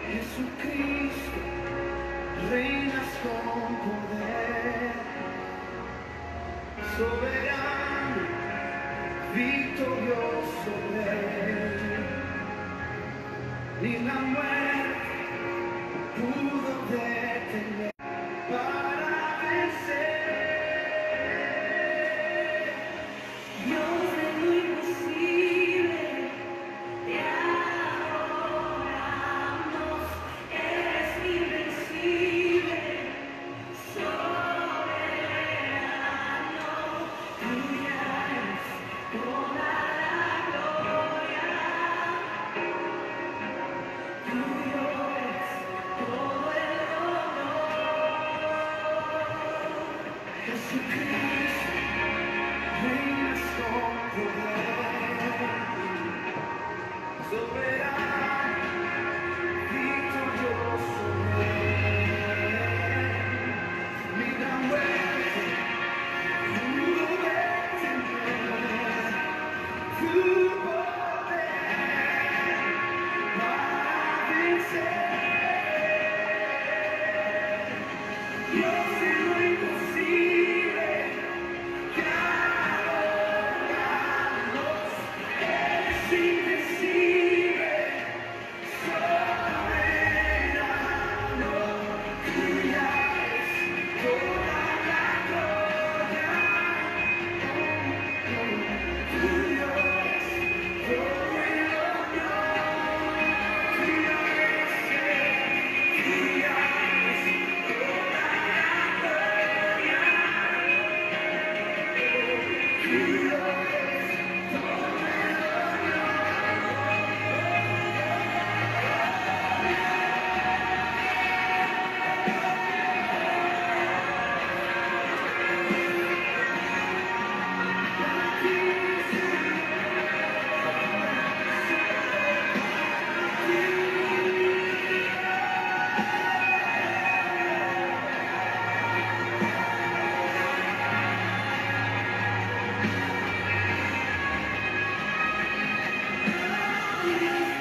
Jesucristo, reinas con poder, soberano, victorioso Rey, ni la muerte pudo detener para vencer. Dios de lo imposible, te adoramos, eres invencible, soberano, tuya es toda la gloria, tuyo es todo el honor. Jesucristo, reinas con poder, soberano, victorioso Rey, ni la muerte pudo detener tu poder para vencer. Dios de lo imposible, te adoramos, eres invencible, soberano, tuya es toda la gloria, tuyo es todo el honor, tuya es toda la gloria, tuyo es todo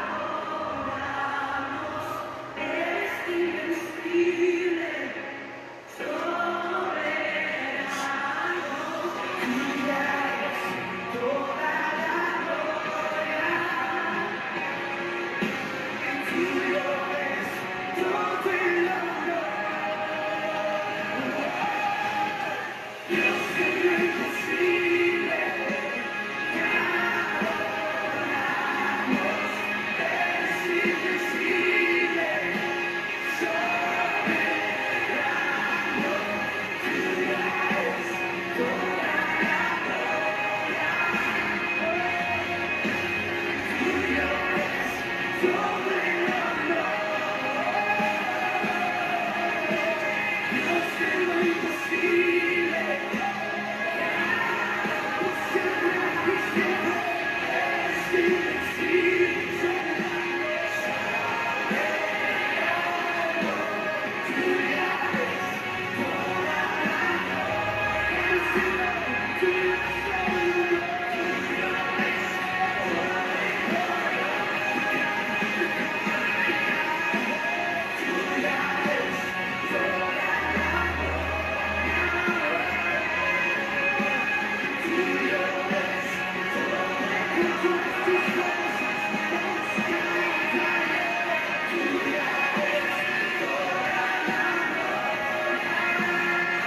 el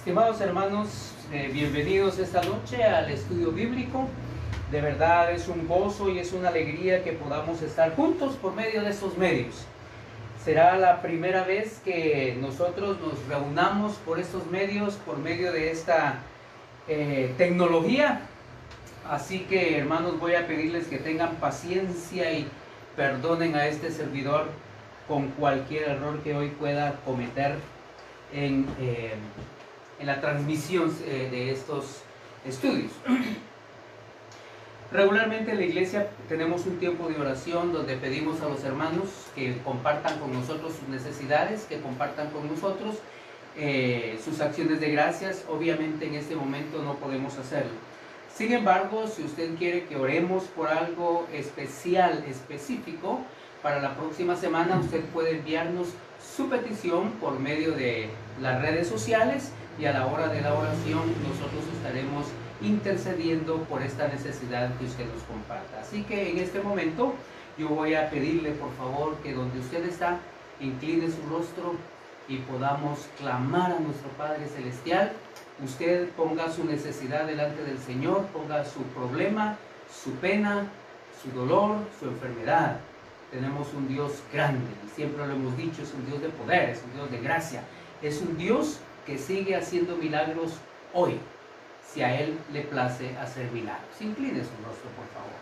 Estimados hermanos, bienvenidos esta noche al estudio bíblico. De verdad es un gozo y es una alegría que podamos estar juntos por medio de estos medios. Será la primera vez que nosotros nos reunamos por estos medios, por medio de esta tecnología. Así que, hermanos, voy a pedirles que tengan paciencia y perdonen a este servidor con cualquier error que hoy pueda cometer en la transmisión de estos estudios. Regularmente en la iglesia tenemos un tiempo de oración donde pedimos a los hermanos que compartan con nosotros sus necesidades, que compartan con nosotros sus acciones de gracias. Obviamente en este momento no podemos hacerlo. Sin embargo, si usted quiere que oremos por algo especial, específico, para la próxima semana usted puede enviarnos su petición por medio de las redes sociales y a la hora de la oración nosotros estaremos intercediendo por esta necesidad que usted nos comparta. Así que en este momento yo voy a pedirle por favor que donde usted está, incline su rostro y podamos clamar a nuestro Padre Celestial. Usted ponga su necesidad delante del Señor, ponga su problema, su pena, su dolor, su enfermedad. Tenemos un Dios grande, y siempre lo hemos dicho, es un Dios de poder, es un Dios de gracia, es un Dios que sigue haciendo milagros hoy, si a Él le place hacer milagros. Incline su rostro, por favor.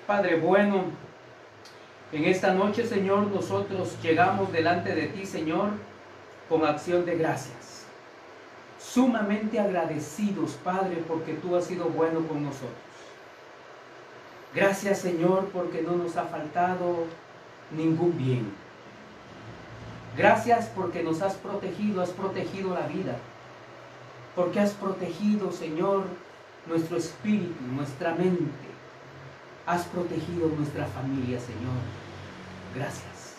Padre bueno, en esta noche, Señor, nosotros llegamos delante de ti, Señor, con acción de gracias. Sumamente agradecidos, Padre, porque tú has sido bueno con nosotros. Gracias, Señor, porque no nos ha faltado ningún bien. Gracias porque nos has protegido la vida. Porque has protegido, Señor, nuestro espíritu, nuestra mente. Has protegido nuestra familia, Señor. Gracias.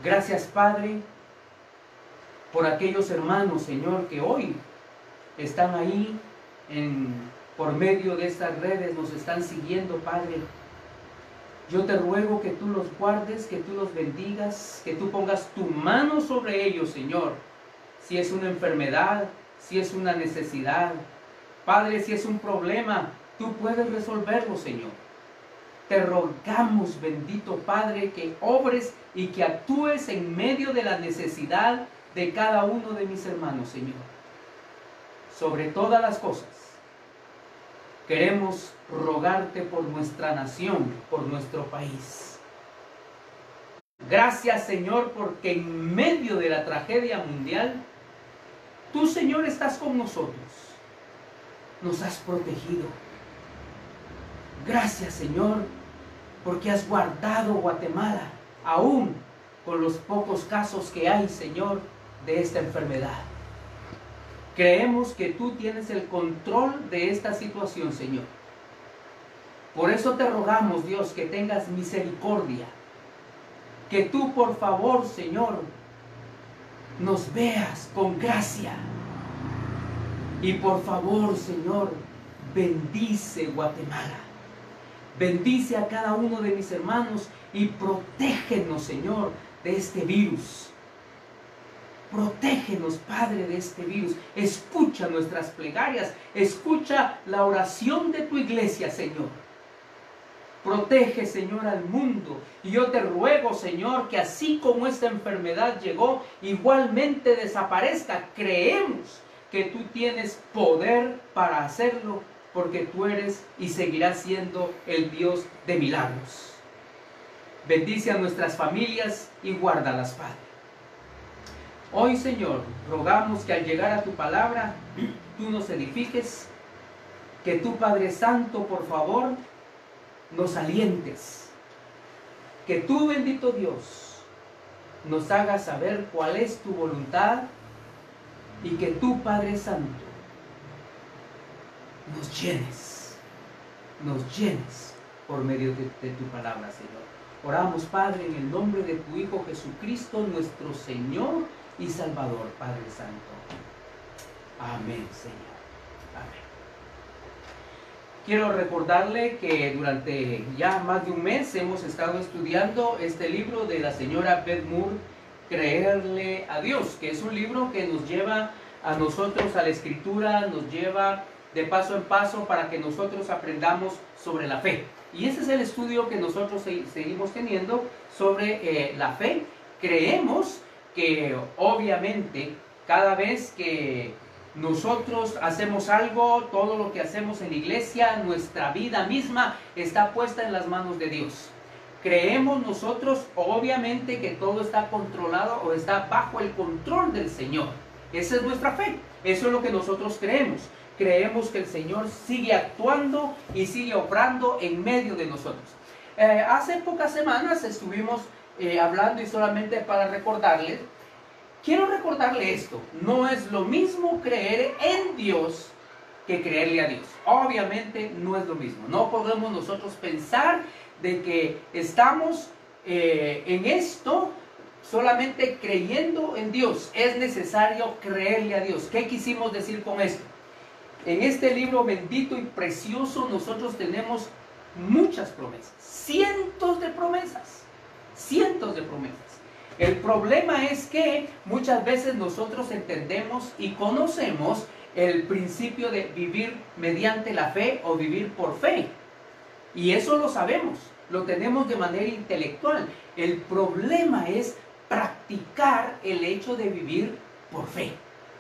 Gracias, Padre, por aquellos hermanos, Señor, que hoy están ahí por medio de estas redes, nos están siguiendo, Padre. Yo te ruego que tú los guardes, que tú los bendigas, que tú pongas tu mano sobre ellos, Señor. Si es una enfermedad, si es una necesidad, Padre, si es un problema, tú puedes resolverlo, Señor. Te rogamos, bendito Padre, que obres y que actúes en medio de la necesidad de cada uno de mis hermanos, Señor. Sobre todas las cosas, queremos rogarte por nuestra nación, por nuestro país. Gracias, Señor, porque en medio de la tragedia mundial, tú, Señor, estás con nosotros. Nos has protegido. Gracias, Señor, porque has guardado Guatemala, aún con los pocos casos que hay, Señor, de esta enfermedad. Creemos que tú tienes el control de esta situación, Señor. Por eso te rogamos, Dios, que tengas misericordia. Que tú, por favor, Señor, nos veas con gracia. Y por favor, Señor, bendice Guatemala. Bendice a cada uno de mis hermanos y protégenos, Señor, de este virus. Protégenos, Padre, de este virus. Escucha nuestras plegarias. Escucha la oración de tu iglesia, Señor. Protege, Señor, al mundo. Y yo te ruego, Señor, que así como esta enfermedad llegó, igualmente desaparezca. Creemos que tú tienes poder para hacerlo, porque tú eres y seguirás siendo el Dios de milagros. Bendice a nuestras familias y guárdalas, Padre. Hoy, Señor, rogamos que al llegar a tu palabra, tú nos edifiques, que tú, Padre Santo, por favor, nos alientes, que tú, bendito Dios, nos hagas saber cuál es tu voluntad y que tú, Padre Santo, nos llenes por medio de tu palabra, Señor. Oramos, Padre, en el nombre de tu Hijo Jesucristo, nuestro Señor y Salvador, Padre Santo. Amén, Señor. Amén. Quiero recordarle que durante ya más de un mes hemos estado estudiando este libro de la señora Beth Moore, Creerle a Dios, que es un libro que nos lleva a nosotros a la Escritura, nos lleva de paso en paso para que nosotros aprendamos sobre la fe. Y ese es el estudio que nosotros seguimos teniendo sobre la fe. Creemos que obviamente cada vez que nosotros hacemos algo, todo lo que hacemos en la iglesia, nuestra vida misma está puesta en las manos de Dios. Creemos nosotros obviamente que todo está controlado o está bajo el control del Señor. Esa es nuestra fe, eso es lo que nosotros creemos. Creemos que el Señor sigue actuando y sigue obrando en medio de nosotros. Hace pocas semanas estuvimos hablando, y solamente para recordarles, quiero recordarle esto: no es lo mismo creer en Dios que creerle a Dios. Obviamente no es lo mismo. No podemos nosotros pensar de que estamos en esto solamente creyendo en Dios. Es necesario creerle a Dios. ¿Qué quisimos decir con esto? En este libro bendito y precioso nosotros tenemos muchas promesas, cientos de promesas, cientos de promesas. El problema es que muchas veces nosotros entendemos y conocemos el principio de vivir mediante la fe o vivir por fe. Y eso lo sabemos, lo tenemos de manera intelectual. El problema es practicar el hecho de vivir por fe,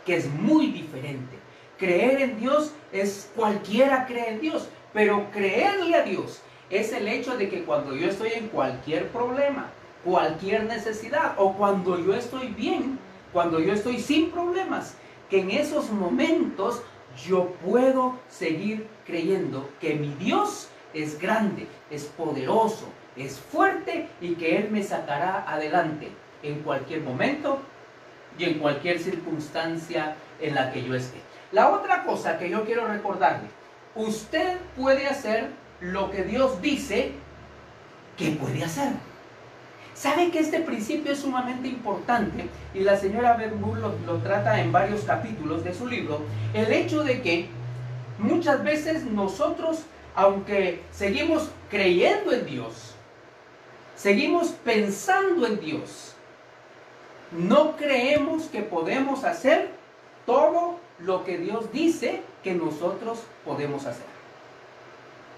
que es muy diferente. Creer en Dios es cualquiera cree en Dios, pero creerle a Dios es el hecho de que cuando yo estoy en cualquier problema, cualquier necesidad, o cuando yo estoy bien, cuando yo estoy sin problemas, que en esos momentos yo puedo seguir creyendo que mi Dios es grande, es poderoso, es fuerte y que Él me sacará adelante en cualquier momento y en cualquier circunstancia en la que yo esté. La otra cosa que yo quiero recordarle: usted puede hacer lo que Dios dice que puede hacer. ¿Sabe que este principio es sumamente importante? Y la señora Beth Moore lo trata en varios capítulos de su libro. El hecho de que muchas veces nosotros, aunque seguimos creyendo en Dios, seguimos pensando en Dios, no creemos que podemos hacer todo lo que Dios dice que nosotros podemos hacer.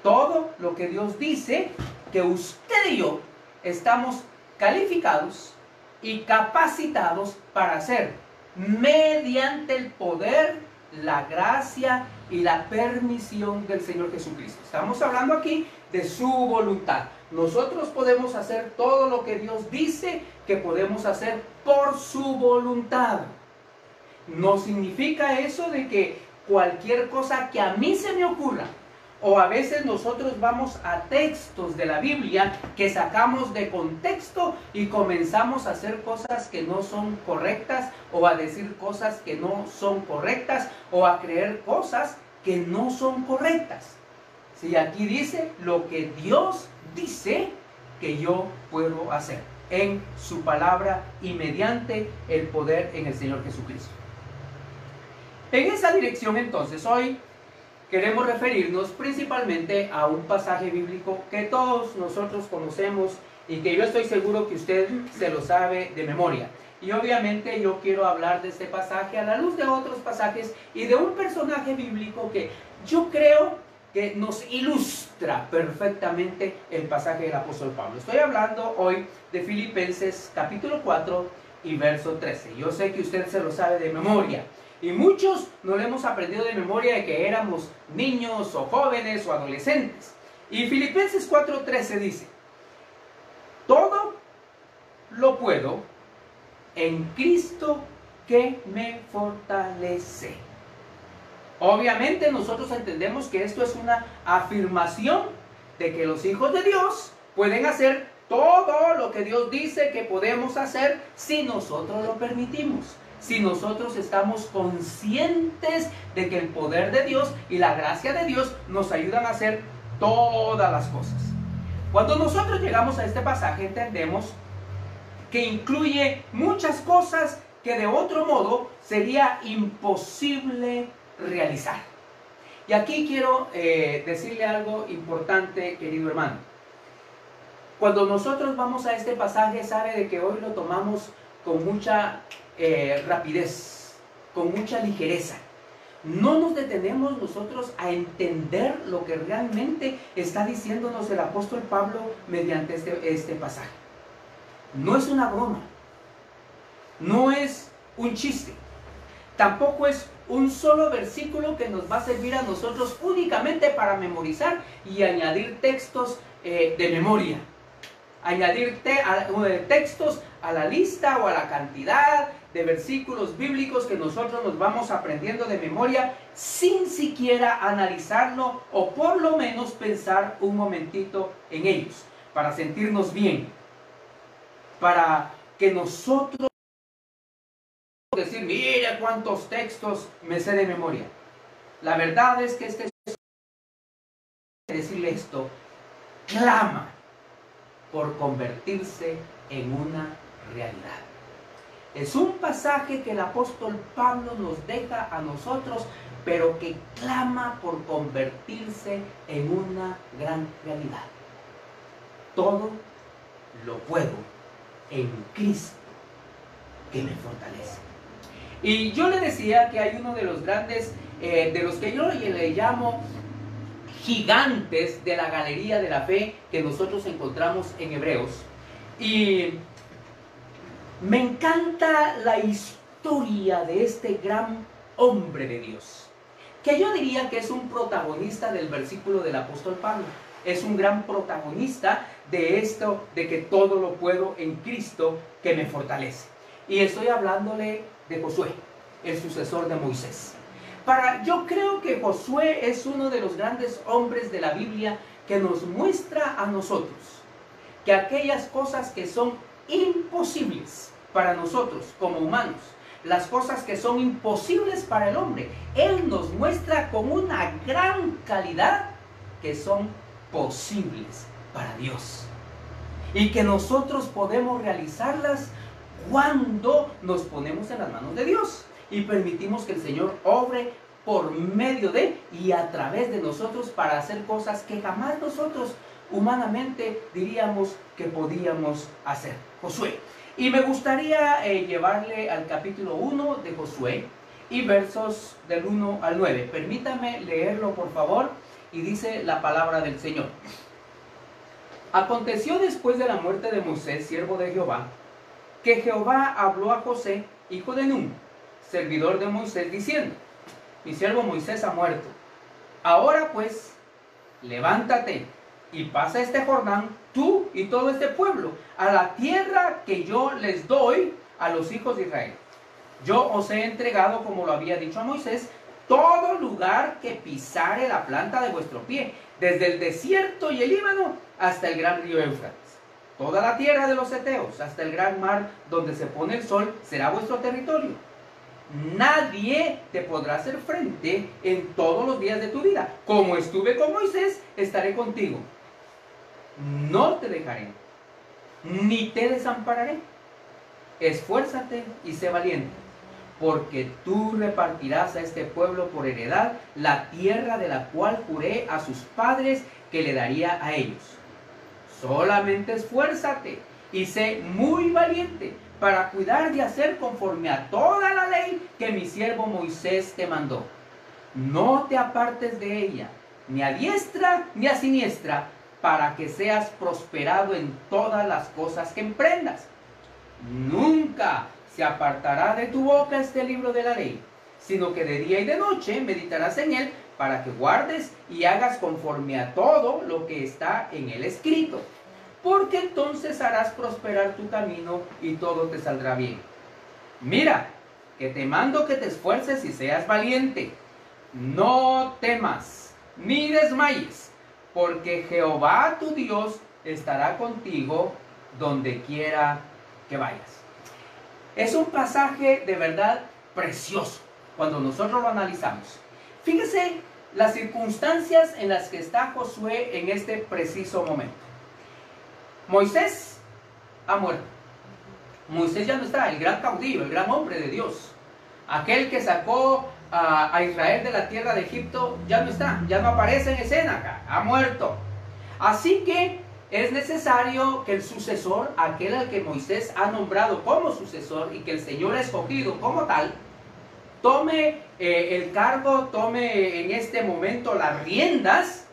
Todo lo que Dios dice que usted y yo estamos calificados y capacitados para hacer, mediante el poder, la gracia y la permisión del Señor Jesucristo. Estamos hablando aquí de su voluntad. Nosotros podemos hacer todo lo que Dios dice que podemos hacer por su voluntad. No significa eso de que cualquier cosa que a mí se me ocurra, o a veces nosotros vamos a textos de la Biblia que sacamos de contexto y comenzamos a hacer cosas que no son correctas, o a decir cosas que no son correctas, o a creer cosas que no son correctas. Si aquí dice lo que Dios dice que yo puedo hacer en su palabra y mediante el poder en el Señor Jesucristo. En esa dirección, entonces, hoy queremos referirnos principalmente a un pasaje bíblico que todos nosotros conocemos y que yo estoy seguro que usted se lo sabe de memoria. Y obviamente yo quiero hablar de este pasaje a la luz de otros pasajes y de un personaje bíblico que yo creo que nos ilustra perfectamente el pasaje del apóstol Pablo. Estoy hablando hoy de Filipenses capítulo 4 y verso 13. Yo sé que usted se lo sabe de memoria. Y muchos no lo hemos aprendido de memoria de que éramos niños o jóvenes o adolescentes. Y Filipenses 4:13 dice: todo lo puedo en Cristo que me fortalece. Obviamente nosotros entendemos que esto es una afirmación de que los hijos de Dios pueden hacer todo lo que Dios dice que podemos hacer si nosotros lo permitimos. Si nosotros estamos conscientes de que el poder de Dios y la gracia de Dios nos ayudan a hacer todas las cosas. Cuando nosotros llegamos a este pasaje entendemos que incluye muchas cosas que de otro modo sería imposible realizar. Y aquí quiero decirle algo importante, querido hermano. Cuando nosotros vamos a este pasaje, sabe de que hoy lo tomamos con mucha rapidez, con mucha ligereza. No nos detenemos nosotros a entender lo que realmente está diciéndonos el apóstol Pablo mediante este pasaje. No es una broma, no es un chiste, tampoco es un solo versículo que nos va a servir a nosotros únicamente para memorizar y añadir textos de memoria. Añadir textos a la lista o a la cantidad de versículos bíblicos que nosotros nos vamos aprendiendo de memoria sin siquiera analizarlo o por lo menos pensar un momentito en ellos, para sentirnos bien, para que nosotros decir, mira cuántos textos me sé de memoria. La verdad es que decirle esto, clama por convertirse en una realidad. Es un pasaje que el apóstol Pablo nos deja a nosotros, pero que clama por convertirse en una gran realidad. Todo lo puedo en Cristo que me fortalece. Y yo le decía que hay uno de los grandes, de los que yo le llamo gigantes de la galería de la fe que nosotros encontramos en Hebreos. Y me encanta la historia de este gran hombre de Dios, que yo diría que es un protagonista del versículo del apóstol Pablo. Es un gran protagonista de esto, de que todo lo puedo en Cristo que me fortalece. Y estoy hablándole de Josué, el sucesor de Moisés. Yo creo que Josué es uno de los grandes hombres de la Biblia que nos muestra a nosotros que aquellas cosas que son imposibles para nosotros como humanos, las cosas que son imposibles para el hombre, Él nos muestra con una gran calidad que son posibles para Dios. Y que nosotros podemos realizarlas cuando nos ponemos en las manos de Dios y permitimos que el Señor obre por medio de y a través de nosotros para hacer cosas que jamás nosotros humanamente diríamos que podíamos hacer. Josué. Y me gustaría llevarle al capítulo 1 de Josué y versos del 1 al 9. Permítame leerlo, por favor, y dice la palabra del Señor. Aconteció después de la muerte de Moisés, siervo de Jehová, que Jehová habló a José, hijo de Nun, servidor de Moisés, diciendo: mi siervo Moisés ha muerto. Ahora pues, levántate y pasa este Jordán, tú y todo este pueblo, a la tierra que yo les doy a los hijos de Israel. Yo os he entregado, como lo había dicho a Moisés, todo lugar que pisare la planta de vuestro pie, desde el desierto y el Líbano hasta el gran río Éufrates. Toda la tierra de los heteos, hasta el gran mar donde se pone el sol, será vuestro territorio. Nadie te podrá hacer frente en todos los días de tu vida. Como estuve con Moisés, estaré contigo. No te dejaré, ni te desampararé. Esfuérzate y sé valiente, porque tú repartirás a este pueblo por heredad la tierra de la cual juré a sus padres que le daría a ellos. Solamente esfuérzate y sé muy valiente para cuidar de hacer conforme a toda la ley que mi siervo Moisés te mandó. No te apartes de ella, ni a diestra ni a siniestra, para que seas prosperado en todas las cosas que emprendas. Nunca se apartará de tu boca este libro de la ley, sino que de día y de noche meditarás en él, para que guardes y hagas conforme a todo lo que está en él escrito. Porque entonces harás prosperar tu camino y todo te saldrá bien. Mira, que te mando que te esfuerces y seas valiente. No temas, ni desmayes, porque Jehová tu Dios estará contigo donde quiera que vayas. Es un pasaje de verdad precioso cuando nosotros lo analizamos. Fíjese las circunstancias en las que está Josué en este preciso momento. Moisés ha muerto. Moisés ya no está, el gran caudillo, el gran hombre de Dios. Aquel que sacó a Israel de la tierra de Egipto ya no está, ya no aparece en escena acá, ha muerto. Así que es necesario que el sucesor, aquel al que Moisés ha nombrado como sucesor y que el Señor ha escogido como tal, tome el cargo, tome en este momento las riendas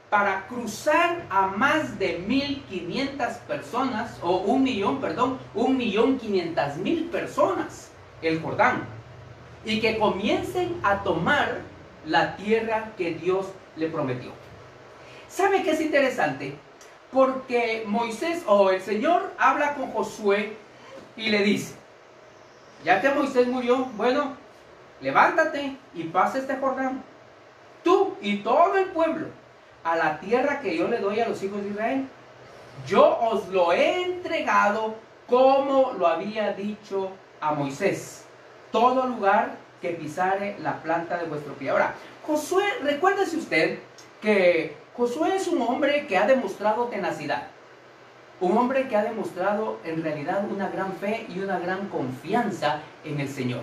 para cruzar a más de 1.500 personas, o 1.500.000 personas el Jordán, y que comiencen a tomar la tierra que Dios le prometió. ¿Sabe qué es interesante? Porque Moisés o el Señor habla con Josué y le dice, ya que Moisés murió, bueno, levántate y pasa este Jordán, tú y todo el pueblo, a la tierra que yo le doy a los hijos de Israel. Yo os lo he entregado como lo había dicho a Moisés. Todo lugar que pisare la planta de vuestro pie. Ahora, Josué, recuérdese usted que Josué es un hombre que ha demostrado tenacidad. Un hombre que ha demostrado en realidad una gran fe y una gran confianza en el Señor.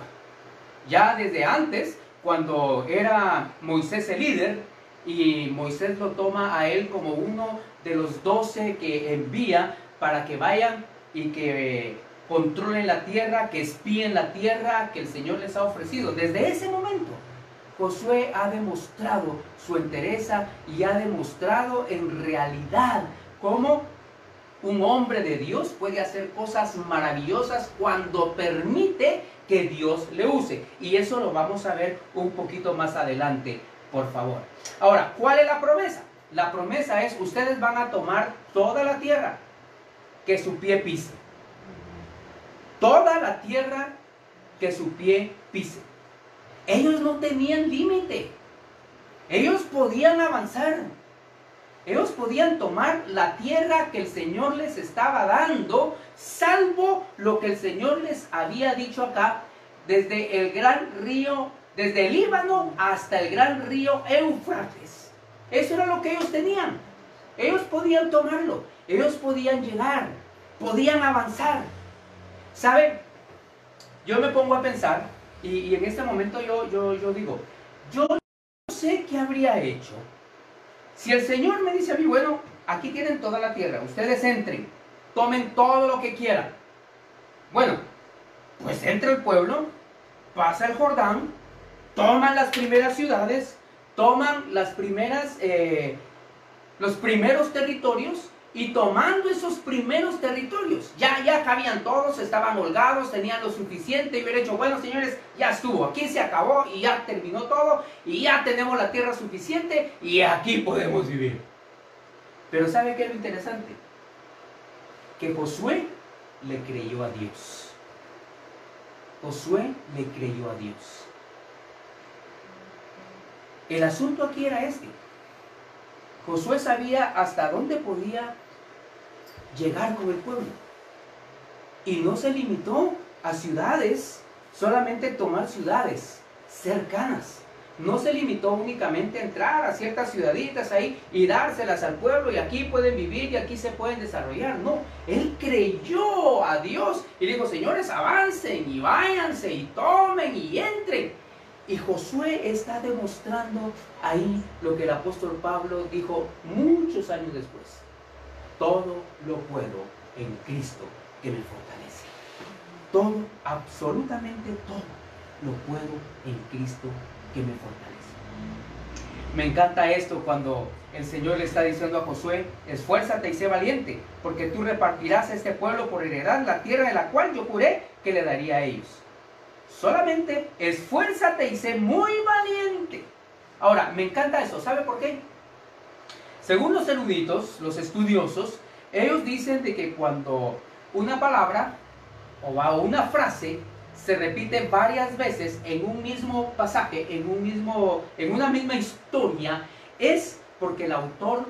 Ya desde antes, cuando era Moisés el líder, y Moisés lo toma a él como uno de los 12 que envía para que vayan y que controlen la tierra, que espíen la tierra que el Señor les ha ofrecido. Desde ese momento, Josué ha demostrado su entereza y ha demostrado en realidad cómo un hombre de Dios puede hacer cosas maravillosas cuando permite que Dios le use. Y eso lo vamos a ver un poquito más adelante, por favor. Ahora, ¿cuál es la promesa? La promesa es, ustedes van a tomar toda la tierra que su pie pise. Toda la tierra que su pie pise. Ellos no tenían límite. Ellos podían avanzar. Ellos podían tomar la tierra que el Señor les estaba dando, salvo lo que el Señor les había dicho acá, desde el gran río, desde el Líbano hasta el gran río Éufrates. Eso era lo que ellos tenían. Ellos podían tomarlo, ellos podían llegar, podían avanzar. ¿Sabe? Yo me pongo a pensar, y en este momento yo digo, yo no sé qué habría hecho si el Señor me dice a mí, bueno, aquí tienen toda la tierra, ustedes entren, tomen todo lo que quieran. Bueno, pues entra el pueblo, pasa el Jordán, toman las primeras ciudades, toman las primeras, los primeros territorios, y tomando esos primeros territorios, ya cabían todos, estaban holgados, tenían lo suficiente, y hubiera dicho, bueno señores, ya estuvo, aquí se acabó, y ya terminó todo, y ya tenemos la tierra suficiente, y aquí podemos vivir. Pero ¿sabe qué es lo interesante? Que Josué le creyó a Dios. Josué le creyó a Dios. El asunto aquí era este. Josué sabía hasta dónde podía llegar con el pueblo. Y no se limitó a ciudades, solamente tomar ciudades cercanas. No se limitó únicamente a entrar a ciertas ciudaditas ahí y dárselas al pueblo y aquí pueden vivir y aquí se pueden desarrollar. No, él creyó a Dios y dijo, señores, avancen y váyanse y tomen y entren. Y Josué está demostrando ahí lo que el apóstol Pablo dijo muchos años después. Todo lo puedo en Cristo que me fortalece. Todo, absolutamente todo, lo puedo en Cristo que me fortalece. Me encanta esto cuando el Señor le está diciendo a Josué, esfuérzate y sé valiente, porque tú repartirás a este pueblo por heredad la tierra de la cual yo juré que le daría a ellos. Solamente esfuérzate y sé muy valiente. Ahora, me encanta eso. ¿Sabe por qué? Según los eruditos, los estudiosos, ellos dicen de que cuando una palabra o una frase se repite varias veces en un mismo pasaje, en una misma historia, es porque el autor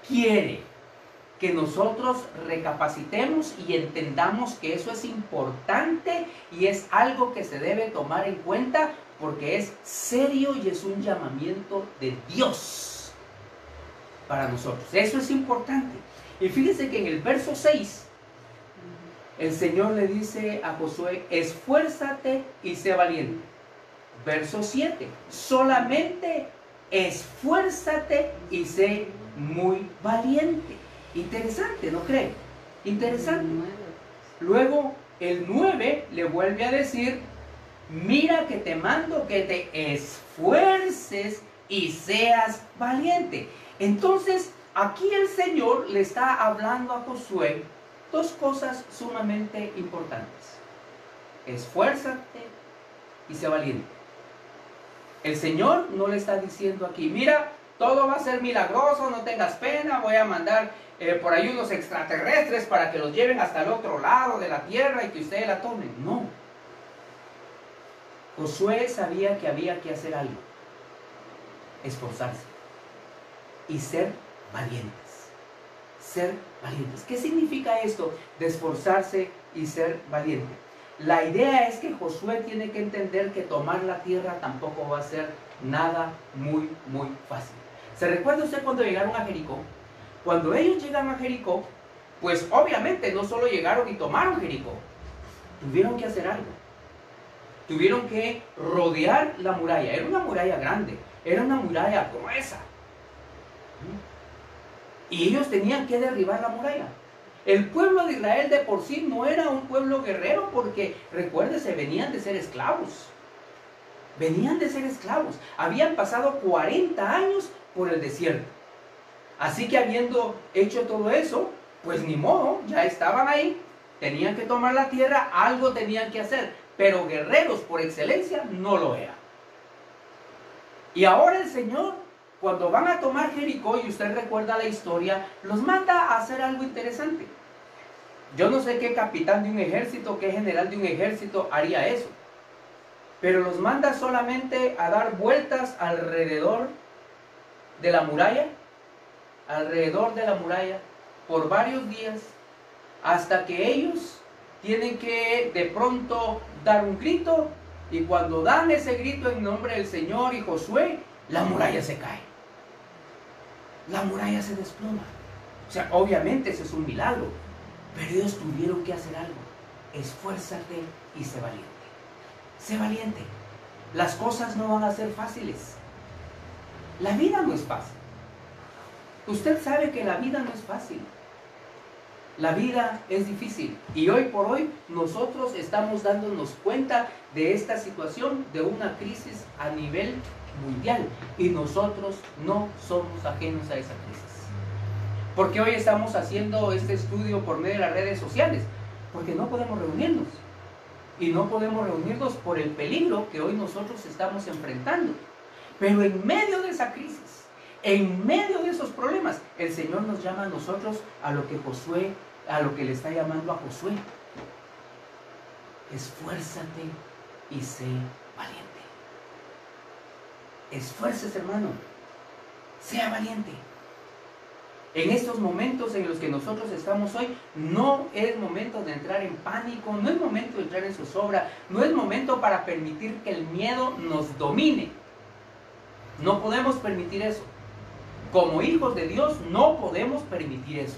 quiere que nosotros recapacitemos y entendamos que eso es importante y es algo que se debe tomar en cuenta porque es serio y es un llamamiento de Dios para nosotros. Eso es importante. Y fíjense que en el verso 6, el Señor le dice a Josué, esfuérzate y sé valiente. Verso 7, solamente esfuérzate y sé muy valiente. Interesante, ¿no creen? Interesante. Luego el 9 le vuelve a decir, mira que te mando que te esfuerces y seas valiente. Entonces, aquí el Señor le está hablando a Josué dos cosas sumamente importantes. Esfuérzate y sé valiente. El Señor no le está diciendo aquí, mira, todo va a ser milagroso, no tengas pena, voy a mandar por ahí unos extraterrestres para que los lleven hasta el otro lado de la tierra y que ustedes la tomen. No. Josué sabía que había que hacer algo. Esforzarse y ser valientes. Ser valientes. ¿Qué significa esto de esforzarse y ser valiente? La idea es que Josué tiene que entender que tomar la tierra tampoco va a ser nada muy fácil. ¿Se recuerda usted cuando llegaron a Jericó? Cuando ellos llegan a Jericó, pues obviamente no solo llegaron y tomaron Jericó, tuvieron que hacer algo. Tuvieron que rodear la muralla. Era una muralla grande, era una muralla gruesa. Y ellos tenían que derribar la muralla. El pueblo de Israel de por sí no era un pueblo guerrero porque, recuérdese, venían de ser esclavos. Venían de ser esclavos. Habían pasado 40 años por el desierto. Así que habiendo hecho todo eso, pues ni modo, ya estaban ahí. Tenían que tomar la tierra, algo tenían que hacer. Pero guerreros por excelencia no lo eran. Y ahora el Señor, cuando van a tomar Jericó, y usted recuerda la historia, los manda a hacer algo interesante. Yo no sé qué capitán de un ejército, qué general de un ejército haría eso. Pero los manda solamente a dar vueltas alrededor de la muralla, por varios días, hasta que ellos tienen que de pronto dar un grito, y cuando dan ese grito en nombre del Señor y Josué, la muralla se cae. La muralla se desploma. O sea, obviamente ese es un milagro, pero ellos tuvieron que hacer algo. Esfuérzate y sé valiente. Sé valiente. Las cosas no van a ser fáciles. La vida no es fácil. Usted sabe que la vida no es fácil. La vida es difícil. Y hoy por hoy nosotros estamos dándonos cuenta de esta situación, de una crisis a nivel mundial. Y nosotros no somos ajenos a esa crisis. ¿Por qué hoy estamos haciendo este estudio por medio de las redes sociales? Porque no podemos reunirnos. Y no podemos reunirnos por el peligro que hoy nosotros estamos enfrentando. Pero en medio de esa crisis, en medio de esos problemas, el Señor nos llama a nosotros a lo que le está llamando a Josué. Esfuérzate y sé valiente. Esfuércese, hermano. Sea valiente. En estos momentos en los que nosotros estamos hoy, no es momento de entrar en pánico, no es momento de entrar en zozobra, no es momento para permitir que el miedo nos domine. No podemos permitir eso. Como hijos de Dios no podemos permitir eso.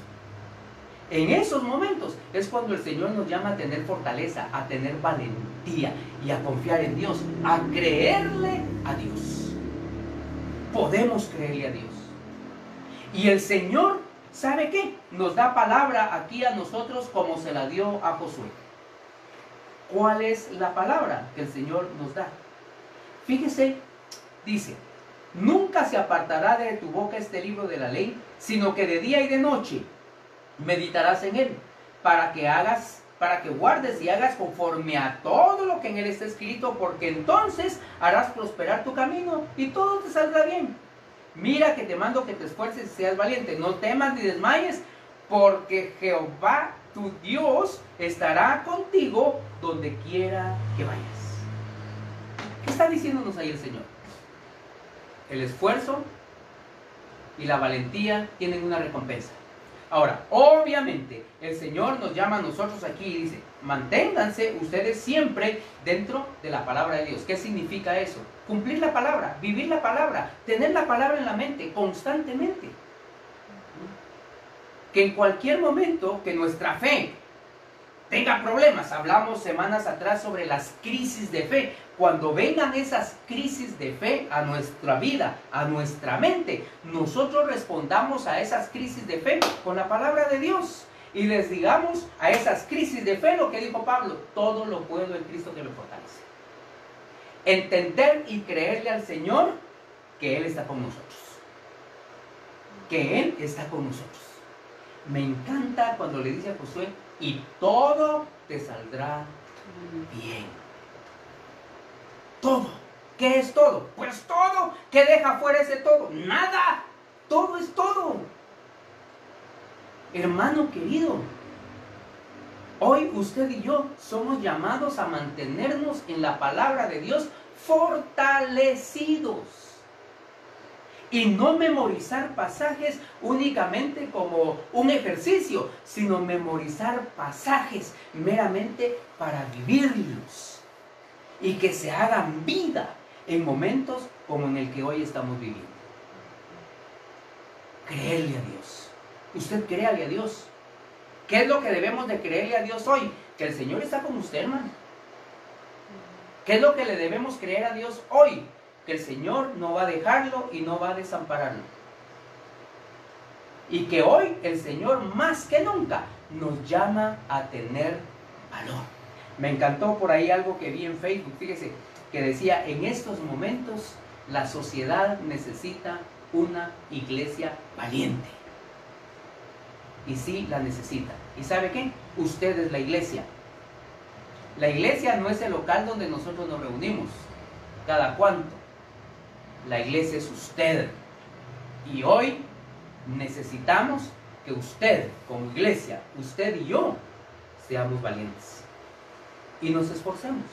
En esos momentos es cuando el Señor nos llama a tener fortaleza, a tener valentía y a confiar en Dios, a creerle a Dios. Podemos creerle a Dios. Y el Señor, ¿sabe qué? Nos da palabra aquí a nosotros como se la dio a Josué. ¿Cuál es la palabra que el Señor nos da? Fíjese, dice: nunca se apartará de tu boca este libro de la ley, sino que de día y de noche meditarás en él, para que guardes y hagas conforme a todo lo que en él está escrito, porque entonces harás prosperar tu camino y todo te saldrá bien. Mira que te mando que te esfuerces y seas valiente, no temas ni desmayes, porque Jehová tu Dios estará contigo donde quiera que vayas. ¿Qué está diciéndonos ahí el Señor? El esfuerzo y la valentía tienen una recompensa. Ahora, obviamente, el Señor nos llama a nosotros aquí y dice: manténganse ustedes siempre dentro de la palabra de Dios. ¿Qué significa eso? Cumplir la palabra, vivir la palabra, tener la palabra en la mente constantemente. Que en cualquier momento que nuestra fe tenga problemas, hablamos semanas atrás sobre las crisis de fe. Cuando vengan esas crisis de fe a nuestra vida, a nuestra mente, nosotros respondamos a esas crisis de fe con la palabra de Dios. Y les digamos a esas crisis de fe lo que dijo Pablo: todo lo puedo en Cristo que me fortalece. entender y creerle al Señor que Él está con nosotros. Que Él está con nosotros. Me encanta cuando le dice a Josué, y todo te saldrá bien. Todo. ¿Qué es todo? Pues todo. ¿Qué deja fuera ese todo? Nada. Todo es todo. Hermano querido, hoy usted y yo somos llamados a mantenernos en la palabra de Dios fortalecidos. Y no memorizar pasajes únicamente como un ejercicio, sino memorizar pasajes meramente para vivirlos. Y que se hagan vida en momentos como en el que hoy estamos viviendo. Creerle a Dios. Usted créale a Dios. ¿Qué es lo que debemos de creerle a Dios hoy? Que el Señor está con usted, hermano. ¿Qué es lo que le debemos creer a Dios hoy? Que el Señor no va a dejarlo y no va a desampararlo. Y que hoy el Señor más que nunca nos llama a tener valor. Me encantó por ahí algo que vi en Facebook, fíjese, que decía, en estos momentos la sociedad necesita una iglesia valiente. Y sí, la necesita. ¿Y sabe qué? Usted es la iglesia. La iglesia no es el local donde nosotros nos reunimos. ¿Cada cuánto? La iglesia es usted. Y hoy necesitamos que usted, como iglesia, usted y yo, seamos valientes. Y nos esforcemos.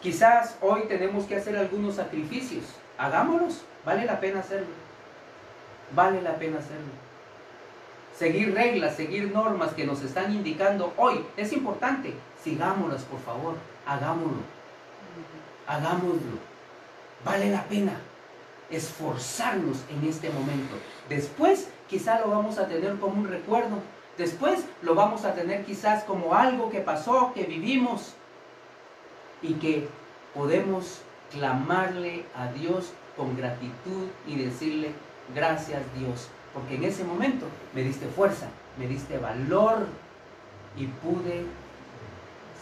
Quizás hoy tenemos que hacer algunos sacrificios. Hagámoslos. Vale la pena hacerlo. Vale la pena hacerlo. Seguir reglas, seguir normas que nos están indicando hoy es importante. Sigámoslas, por favor. Hagámoslo. Hagámoslo. Vale la pena esforzarnos en este momento. Después quizás lo vamos a tener como un recuerdo. Después lo vamos a tener quizás como algo que pasó, que vivimos. Y que podemos clamarle a Dios con gratitud y decirle, gracias Dios, porque en ese momento me diste fuerza, me diste valor y pude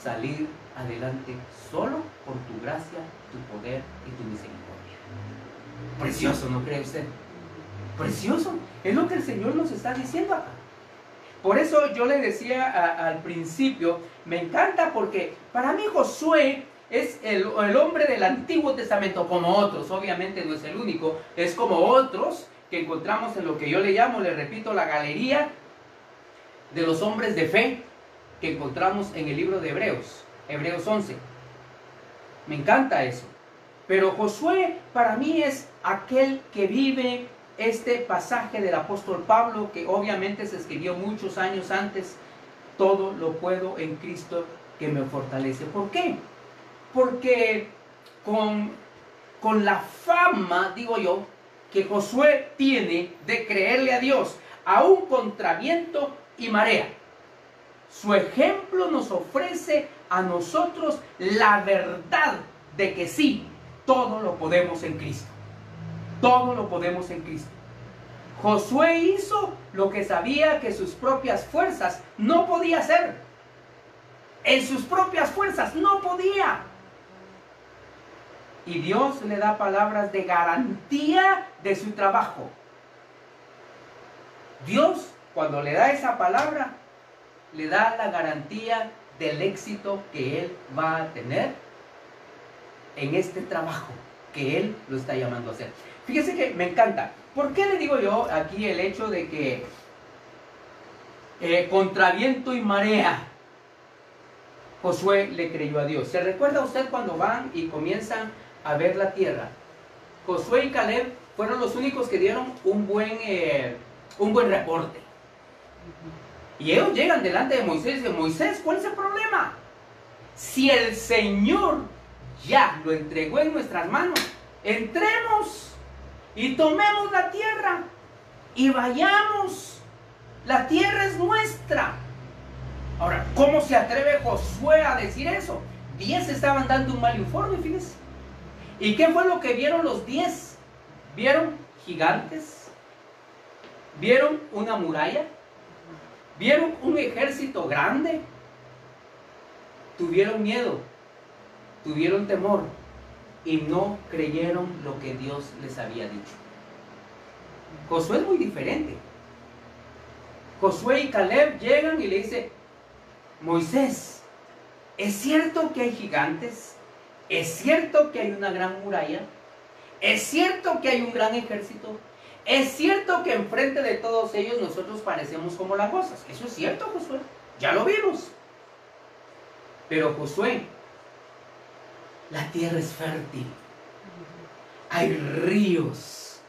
salir adelante solo por tu gracia, tu poder y tu misericordia. Precioso, ¿no cree usted? Precioso, es lo que el Señor nos está diciendo acá. Por eso yo le decía al principio, me encanta porque para mí Josué es el hombre del Antiguo Testamento, como otros, obviamente no es el único, es como otros que encontramos en lo que yo le llamo, le repito, la galería de los hombres de fe que encontramos en el libro de Hebreos, Hebreos 11. Me encanta eso. Pero Josué para mí es aquel que vive este pasaje del apóstol Pablo, que obviamente se escribió muchos años antes. Todo lo puedo en Cristo que me fortalece. ¿Por qué? Porque con la fama, digo yo, que Josué tiene de creerle a Dios, aún contra viento y marea, su ejemplo nos ofrece a nosotros la verdad de que sí, todo lo podemos en Cristo. Todo lo podemos en Cristo. Josué hizo lo que sabía que sus propias fuerzas no podía hacer. En sus propias fuerzas no podía. Y Dios le da palabras de garantía de su trabajo. Dios, cuando le da esa palabra, le da la garantía del éxito que Él va a tener en este trabajo que Él lo está llamando a hacer. Fíjese que me encanta. ¿Por qué le digo yo aquí el hecho de que contra viento y marea Josué le creyó a Dios? ¿Se recuerda usted cuando van y comienzan a ver la tierra? Josué y Caleb fueron los únicos que dieron un buen reporte. Y ellos llegan delante de Moisés y dicen, Moisés, ¿cuál es el problema? Si el Señor ya lo entregó en nuestras manos, entremos y tomemos la tierra y vayamos. La tierra es nuestra. Ahora, ¿cómo se atreve Josué a decir eso? 10 estaban dando un mal informe, fíjense. ¿Y qué fue lo que vieron los 10? ¿Vieron gigantes? ¿Vieron una muralla? ¿Vieron un ejército grande? Tuvieron miedo, tuvieron temor y no creyeron lo que Dios les había dicho. Josué es muy diferente. Josué y Caleb llegan y le dicen: Moisés, ¿es cierto que hay gigantes? ¿Es cierto que hay una gran muralla? ¿Es cierto que hay un gran ejército? ¿Es cierto que enfrente de todos ellos nosotros parecemos como langostas? Eso es cierto, Josué, ya lo vimos. Pero Josué, la tierra es fértil, hay ríos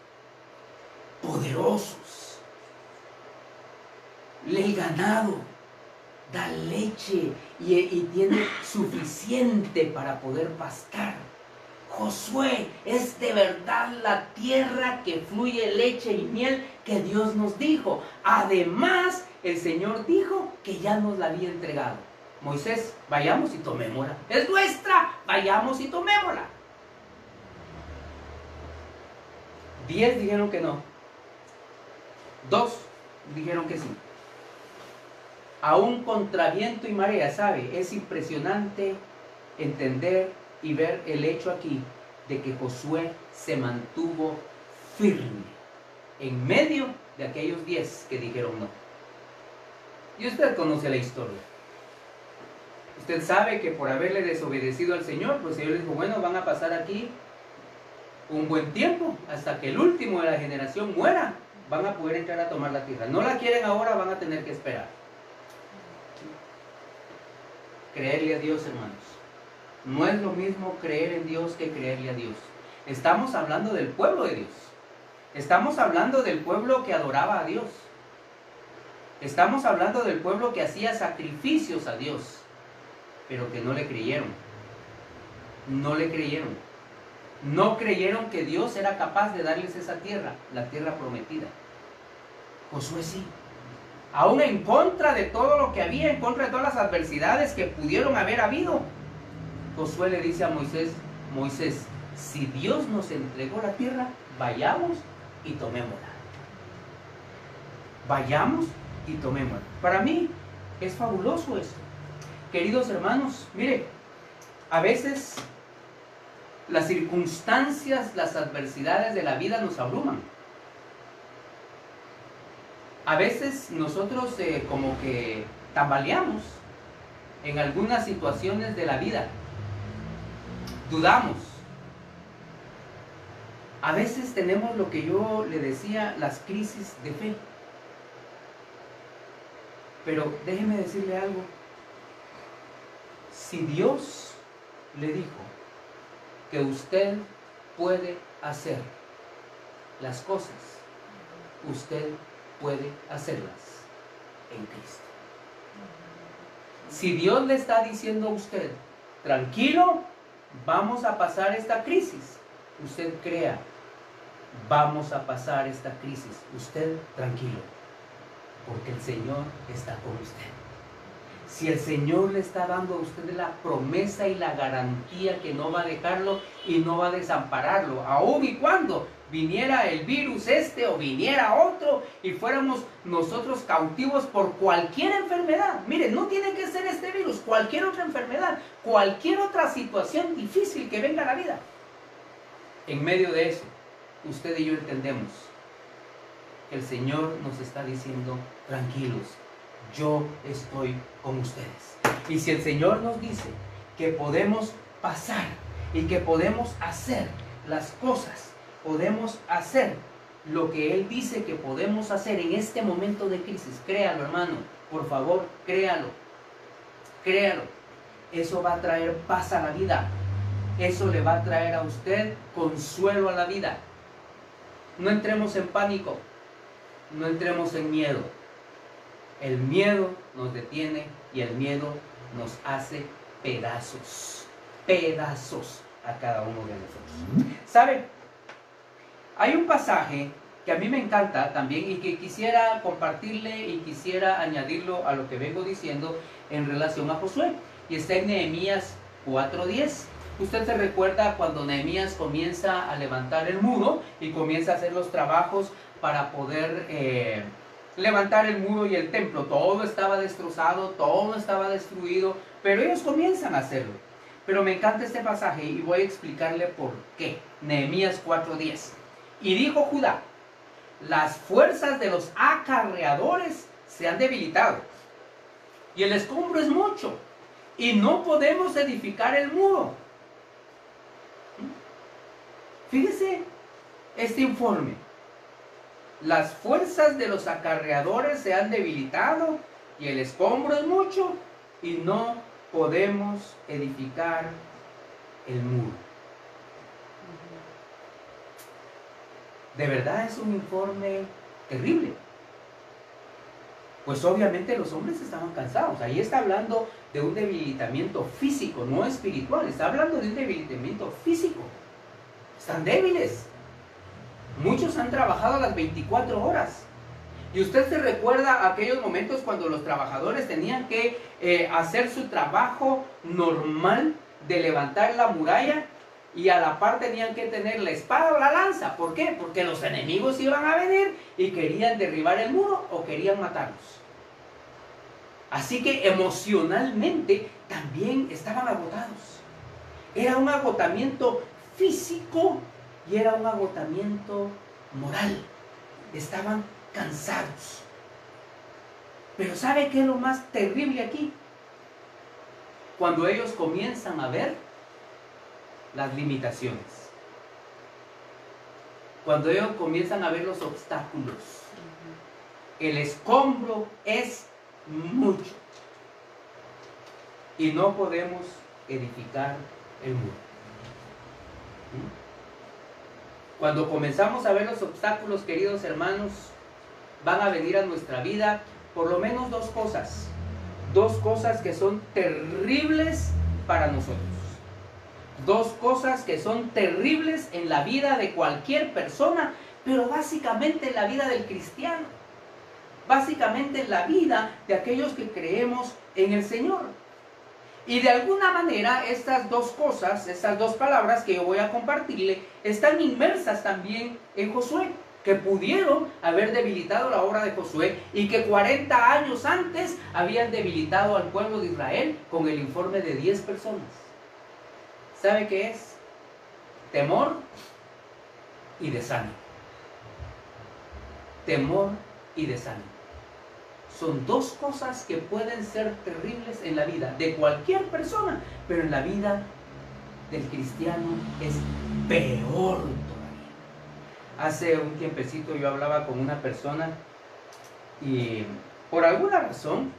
poderosos, el ganado da leche y tiene suficiente para poder pastar. Josué, es de verdad la tierra que fluye leche y miel que Dios nos dijo. Además, el Señor dijo que ya nos la había entregado. Moisés, vayamos y tomémosla. Es nuestra, vayamos y tomémosla. 10 dijeron que no. 2 dijeron que sí. Aún contra viento y marea, ¿sabe? Es impresionante entender y ver el hecho aquí de que Josué se mantuvo firme en medio de aquellos 10 que dijeron no. Y usted conoce la historia. Usted sabe que por haberle desobedecido al Señor, pues el Señor dijo: bueno, van a pasar aquí un buen tiempo hasta que el último de la generación muera. Van a poder entrar a tomar la tierra. No la quieren ahora, van a tener que esperar. Creerle a Dios, hermanos, no es lo mismo creer en Dios que creerle a Dios. Estamos hablando del pueblo de Dios. Estamos hablando del pueblo que adoraba a Dios. Estamos hablando del pueblo que hacía sacrificios a Dios, pero que no le creyeron. No le creyeron. No creyeron que Dios era capaz de darles esa tierra, la tierra prometida. Josué sí. Aún en contra de todo lo que había, en contra de todas las adversidades que pudieron haber habido, Josué le dice a Moisés: Moisés, si Dios nos entregó la tierra, vayamos y tomémosla. Vayamos y tomémosla. Para mí es fabuloso esto. Queridos hermanos, mire, a veces las circunstancias, las adversidades de la vida nos abruman. A veces nosotros como que tambaleamos en algunas situaciones de la vida. Dudamos. A veces tenemos lo que yo le decía, las crisis de fe. Pero déjeme decirle algo. Si Dios le dijo que usted puede hacer las cosas, usted puede hacerlas en Cristo. Si Dios le está diciendo a usted: tranquilo, vamos a pasar esta crisis, usted crea: vamos a pasar esta crisis, usted tranquilo, porque el Señor está con usted. Si el Señor le está dando a usted la promesa y la garantía que no va a dejarlo y no va a desampararlo, aun y cuando viniera el virus o viniera otro y fuéramos nosotros cautivos por cualquier enfermedad. Miren, no tiene que ser este virus, cualquier otra enfermedad, cualquier otra situación difícil que venga a la vida. En medio de eso, usted y yo entendemos que el Señor nos está diciendo: tranquilos, yo estoy con ustedes. Y si el Señor nos dice que podemos pasar y que podemos hacer las cosas, podemos hacer lo que Él dice que podemos hacer en este momento de crisis, créalo, hermano, por favor, créalo, créalo. Eso va a traer paz a la vida. Eso le va a traer a usted consuelo a la vida. No entremos en pánico, no entremos en miedo. El miedo nos detiene y el miedo nos hace pedazos, pedazos a cada uno de nosotros. ¿Sabe? Hay un pasaje que a mí me encanta también y que quisiera compartirle y quisiera añadirlo a lo que vengo diciendo en relación a Josué. Y está en Nehemías 4:10. Usted se recuerda cuando Nehemías comienza a levantar el muro y comienza a hacer los trabajos para poder levantar el muro y el templo. Todo estaba destrozado, todo estaba destruido, pero ellos comienzan a hacerlo. Pero me encanta este pasaje y voy a explicarle por qué. Nehemías 4:10. Y dijo Judá: las fuerzas de los acarreadores se han debilitado, y el escombro es mucho, y no podemos edificar el muro. Fíjese este informe. Las fuerzas de los acarreadores se han debilitado, y el escombro es mucho, y no podemos edificar el muro. De verdad es un informe terrible. Pues obviamente los hombres estaban cansados. Ahí está hablando de un debilitamiento físico, no espiritual. Está hablando de un debilitamiento físico. Están débiles. Muchos han trabajado las 24 horas. Y usted se recuerda aquellos momentos cuando los trabajadores tenían que hacer su trabajo normal de levantar la muralla, y a la par tenían que tener la espada o la lanza. ¿Por qué? Porque los enemigos iban a venir y querían derribar el muro o querían matarlos. Así que emocionalmente también estaban agotados. Era un agotamiento físico y era un agotamiento moral. Estaban cansados. Pero ¿sabe qué es lo más terrible aquí? Cuando ellos comienzan a ver las limitaciones. Cuando ellos comienzan a ver los obstáculos. El escombro es mucho. Y no podemos edificar el muro. Cuando comenzamos a ver los obstáculos, queridos hermanos, van a venir a nuestra vida por lo menos dos cosas. Dos cosas que son terribles para nosotros. Dos cosas que son terribles en la vida de cualquier persona, pero básicamente en la vida del cristiano. Básicamente en la vida de aquellos que creemos en el Señor. Y de alguna manera estas dos cosas, estas dos palabras que yo voy a compartirle, están inmersas también en Josué, que pudieron haber debilitado la obra de Josué y que 40 años antes habían debilitado al pueblo de Israel con el informe de 10 personas. ¿Sabe qué es? Temor y desánimo. Temor y desánimo. Son dos cosas que pueden ser terribles en la vida de cualquier persona, pero en la vida del cristiano es peor todavía. Hace un tiempecito yo hablaba con una persona y por alguna razón,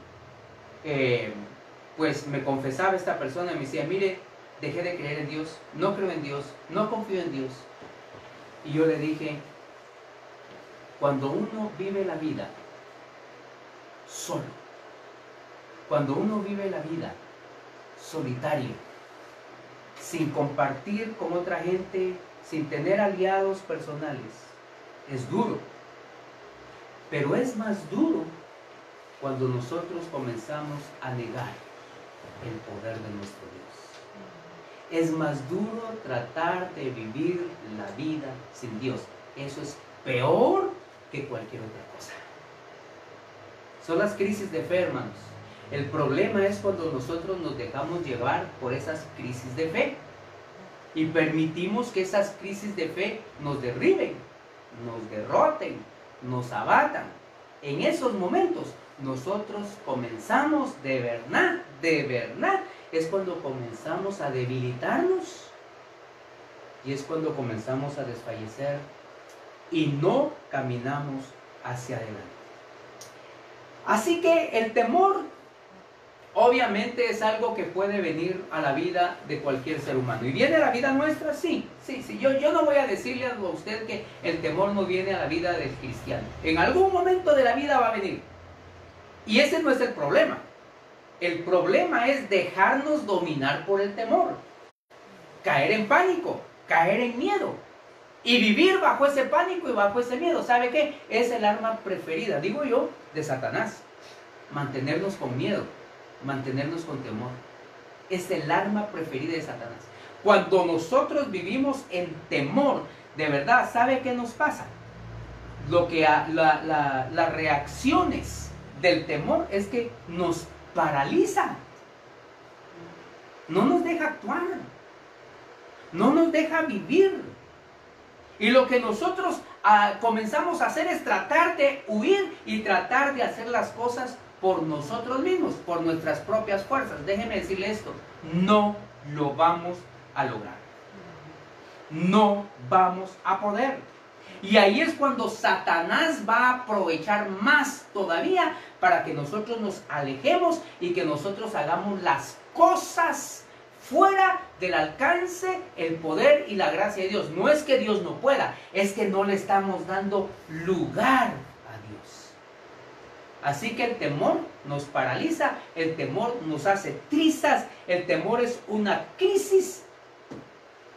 pues me confesaba esta persona y me decía: mire, dejé de creer en Dios, no creo en Dios, no confío en Dios. Y yo le dije: cuando uno vive la vida solo, cuando uno vive la vida solitario, sin compartir con otra gente, sin tener aliados personales, es duro. Pero es más duro cuando nosotros comenzamos a negar el poder de nuestro Dios. Es más duro tratar de vivir la vida sin Dios. Eso es peor que cualquier otra cosa. Son las crisis de fe, hermanos. El problema es cuando nosotros nos dejamos llevar por esas crisis de fe y permitimos que esas crisis de fe nos derriben, nos derroten, nos abatan. En esos momentos nosotros comenzamos de verdad, es cuando comenzamos a debilitarnos y es cuando comenzamos a desfallecer y no caminamos hacia adelante. Así que el temor obviamente es algo que puede venir a la vida de cualquier ser humano. ¿Y viene a la vida nuestra? Sí. Yo no voy a decirle a usted que el temor no viene a la vida del cristiano. En algún momento de la vida va a venir. Y ese no es el problema. El problema es dejarnos dominar por el temor. Caer en pánico, caer en miedo. Y vivir bajo ese pánico y bajo ese miedo. ¿Sabe qué? Es el arma preferida, digo yo, de Satanás. Mantenernos con miedo, mantenernos con temor. Es el arma preferida de Satanás. Cuando nosotros vivimos en temor, de verdad, ¿sabe qué nos pasa? Las reacciones del temor es que nos paraliza. no nos deja actuar, no nos deja vivir. Y lo que nosotros comenzamos a hacer es tratar de huir y tratar de hacer las cosas por nosotros mismos, por nuestras propias fuerzas. Déjeme decirle esto, no lo vamos a lograr. No vamos a poder. Y ahí es cuando Satanás va a aprovechar más todavía para que nosotros nos alejemos y que nosotros hagamos las cosas fuera del alcance, el poder y la gracia de Dios. No es que Dios no pueda, es que no le estamos dando lugar a Dios. Así que el temor nos paraliza, el temor nos hace trizas, el temor es una crisis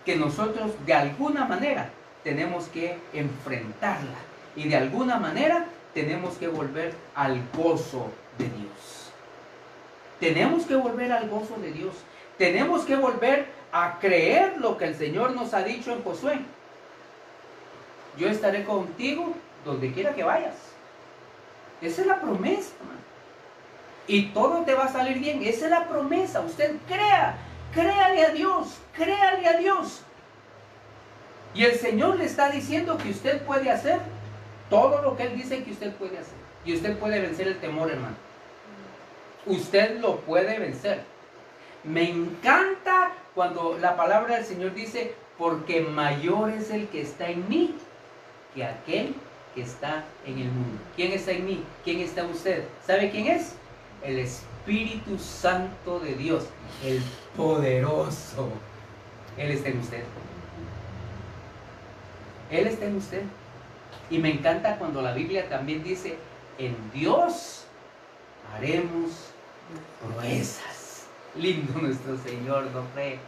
que nosotros de alguna manera tenemos que enfrentarla y de alguna manera tenemos que volver al gozo de Dios. Tenemos que volver al gozo de Dios. Tenemos que volver a creer lo que el Señor nos ha dicho en Josué. Yo estaré contigo donde quiera que vayas. Esa es la promesa, hermano. Y todo te va a salir bien. Esa es la promesa. Usted crea. Créale a Dios. Créale a Dios. Y el Señor le está diciendo que usted puede hacer todo lo que Él dice que usted puede hacer. Y usted puede vencer el temor, hermano. Usted lo puede vencer. Me encanta cuando la palabra del Señor dice, porque mayor es el que está en mí que aquel que está en el mundo. ¿Quién está en mí? ¿Quién está en usted? ¿Sabe quién es? El Espíritu Santo de Dios, el poderoso. Él está en usted. Él está en usted. Y me encanta cuando la Biblia también dice, en Dios haremos proezas. Lindo nuestro Señor, ¿no cree?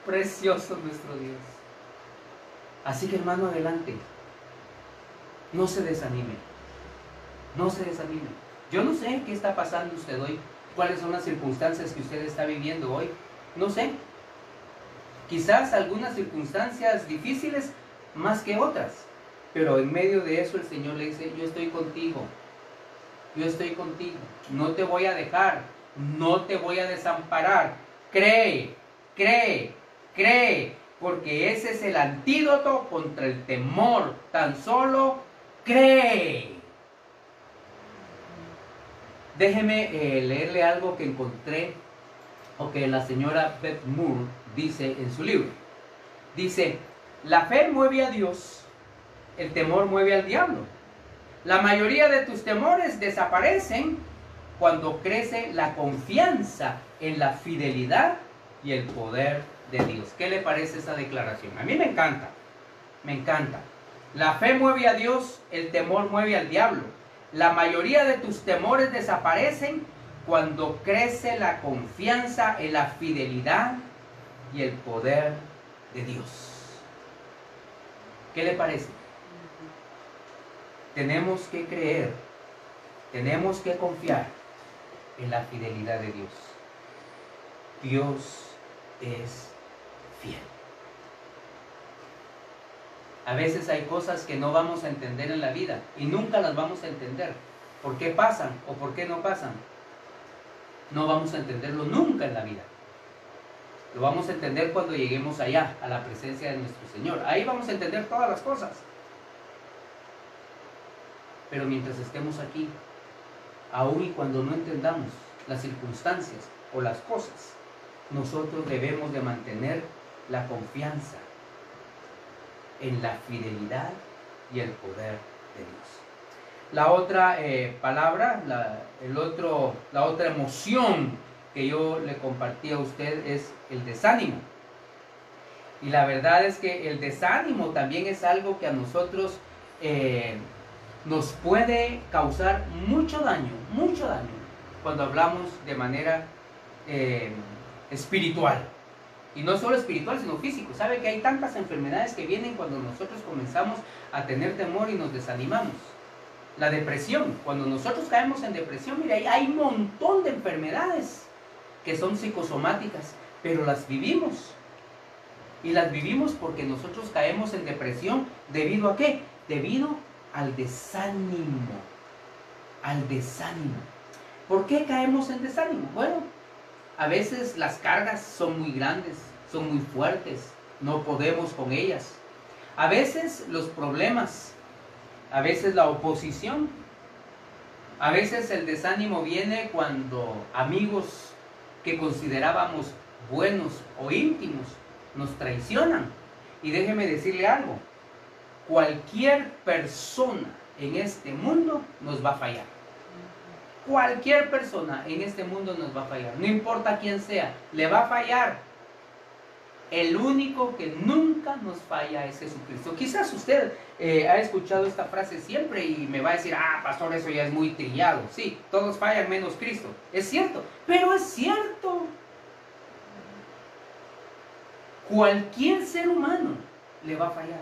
Precioso nuestro Dios. Así que, hermano, adelante. No se desanime. No se desanime. Yo no sé qué está pasando usted hoy. ¿Cuáles son las circunstancias que usted está viviendo hoy? No sé. Quizás algunas circunstancias difíciles más que otras. Pero en medio de eso el Señor le dice, yo estoy contigo. Yo estoy contigo. No te voy a dejar. No te voy a desamparar. Cree, cree, cree. Porque ese es el antídoto contra el temor. Tan solo cree. Déjeme leerle algo que encontré o que la señora Beth Moore dice en su libro. Dice, la fe mueve a Dios, el temor mueve al diablo. La mayoría de tus temores desaparecen cuando crece la confianza en la fidelidad y el poder de Dios. ¿Qué le parece esa declaración? A mí me encanta, me encanta. La fe mueve a Dios, el temor mueve al diablo. La mayoría de tus temores desaparecen cuando crece la confianza en la fidelidad y el poder de Dios. ¿Qué le parece? Tenemos que creer, tenemos que confiar en la fidelidad de Dios. Dios es fiel. A veces hay cosas que no vamos a entender en la vida y nunca las vamos a entender. ¿Por qué pasan o por qué no pasan? No vamos a entenderlo nunca en la vida. Lo vamos a entender cuando lleguemos allá, a la presencia de nuestro Señor. Ahí vamos a entender todas las cosas. Pero mientras estemos aquí, aun y cuando no entendamos las circunstancias o las cosas, nosotros debemos de mantener la confianza en la fidelidad y el poder de Dios. La otra palabra, la otra emoción que yo le compartí a usted es el desánimo. Y la verdad es que el desánimo también es algo que a nosotros nos puede causar mucho daño cuando hablamos de manera espiritual. Y no solo espiritual, sino físico. ¿Sabe que hay tantas enfermedades que vienen cuando nosotros comenzamos a tener temor y nos desanimamos? La depresión, cuando nosotros caemos en depresión, mire, hay un montón de enfermedades que son psicosomáticas, pero las vivimos. Y las vivimos porque nosotros caemos en depresión. ¿Debido a qué? Debido al desánimo. Al desánimo. ¿Por qué caemos en desánimo? Bueno, A veces las cargas son muy grandes, son muy fuertes, no podemos con ellas. A veces los problemas, a veces la oposición, a veces el desánimo viene cuando amigos que considerábamos buenos o íntimos nos traicionan. Y déjeme decirle algo, cualquier persona en este mundo nos va a fallar. Cualquier persona en este mundo nos va a fallar, no importa quién sea, le va a fallar. El único que nunca nos falla es Jesucristo. Quizás usted ha escuchado esta frase siempre y me va a decir, ah, pastor, eso ya es muy trillado. Sí, todos fallan menos Cristo. Es cierto, pero es cierto. Cualquier ser humano le va a fallar.